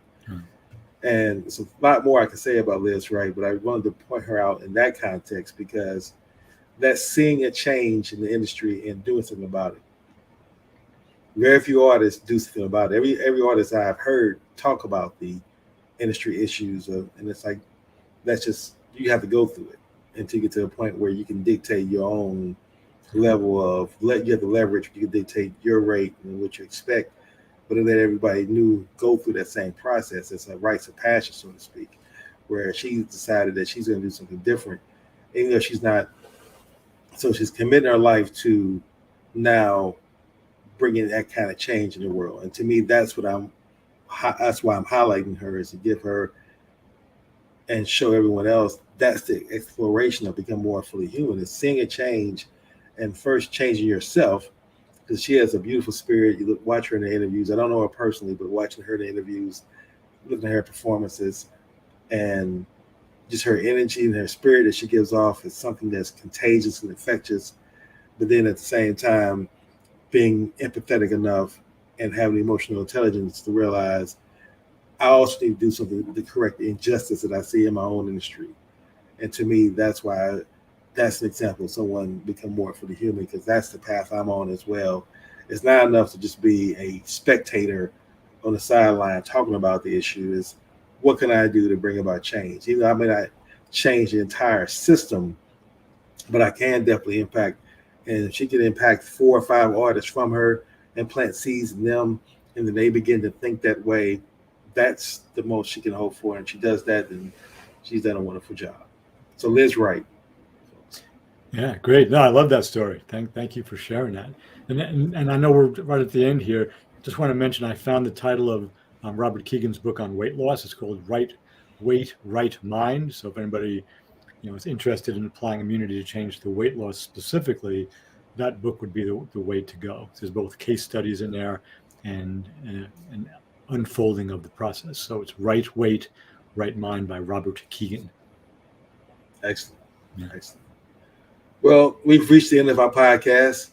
And there's a lot more I can say about Liz Wright, but I wanted to point her out in that context because that's seeing a change in the industry and doing something about it. Very few artists do something about it. Every artist I've heard talk about the industry issues, and it's like that's just, you have to go through it until you get to a point where you can dictate your own level of, you have the leverage, you can dictate your rate and what you expect, but to let everybody go through that same process. It's a rites of passage, so to speak, where she decided that she's going to do something different, even though she's not. So she's committing her life to now bringing that kind of change in the world. And to me, that's why I'm highlighting her, is to give her and show everyone else that's the exploration of become more fully human, is seeing a change and first changing yourself, because she has a beautiful spirit. You watch her in the interviews. I don't know her personally, but watching her in the interviews, looking at her performances, and just her energy and her spirit that she gives off is something that's contagious and infectious. But then at the same time, being empathetic enough and having emotional intelligence to realize I also need to do something to correct the injustice that I see in my own industry. And to me, that's an example of someone become more fully human, because that's the path I'm on as well. It's not enough to just be a spectator on the sideline talking about the issue. Is what can I do to bring about change? Even though I may not change the entire system, but I can definitely impact. And if she can impact 4 or 5 artists from her and plant seeds in them, and then they begin to think that way, that's the most she can hope for. And she does that, and she's done a wonderful job. So Liz Wright. Yeah, great. No, I love that story. Thank you for sharing that. And I know we're right at the end here. Just want to mention I found the title of Robert Kegan's book on weight loss. It's called Right Weight, Right Mind. So if anybody is interested in applying immunity to change the weight loss specifically, that book would be the way to go. There's both case studies in there and an unfolding of the process. So it's Right Weight, Right Mind by Robert Kegan. Excellent. Yeah. Excellent. Well, we've reached the end of our podcast.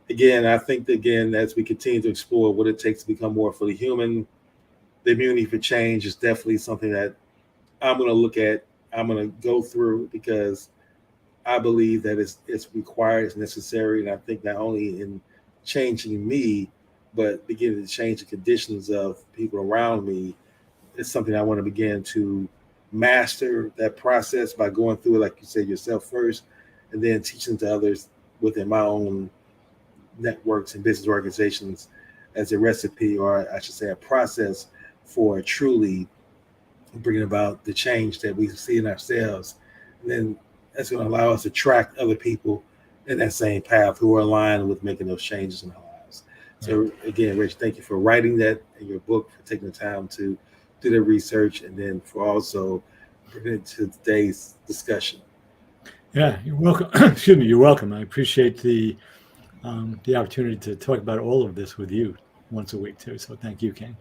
Again, I think as we continue to explore what it takes to become more fully human, the immunity for change is definitely something that I'm going to look at. I'm going to go through, because I believe that it's required, it's necessary. And I think not only in changing me, but beginning to change the conditions of people around me, it's something I want to begin to master that process by going through it, like you said, yourself first, and then teaching to others within my own networks and business organizations as a recipe, or I should say a process for truly bringing about the change that we see in ourselves. And then that's going to allow us to track other people in that same path who are aligned with making those changes in our lives. So again, Rich, thank you for writing that in your book, for taking the time to do the research, and then for also bringing it to today's discussion. Yeah, you're welcome. Excuse me, you're welcome. I appreciate the opportunity to talk about all of this with you. once a week too. So thank you, King.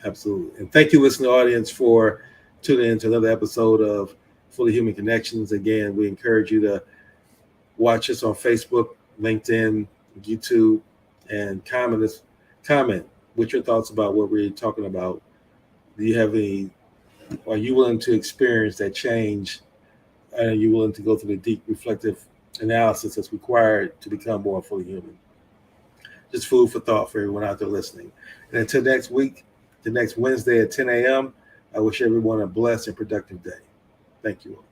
Absolutely. And thank you, listening audience, for tuning in to another episode of Fully Human Connections. Again, we encourage you to watch us on Facebook, LinkedIn, YouTube, and comment with your thoughts about what we're talking about. Do you have any, are you willing to experience that change? Are you willing to go through the deep reflective analysis that's required to become more fully human? Just food for thought for everyone out there listening. And until next week, the next Wednesday at 10 a.m., I wish everyone a blessed and productive day. Thank you all.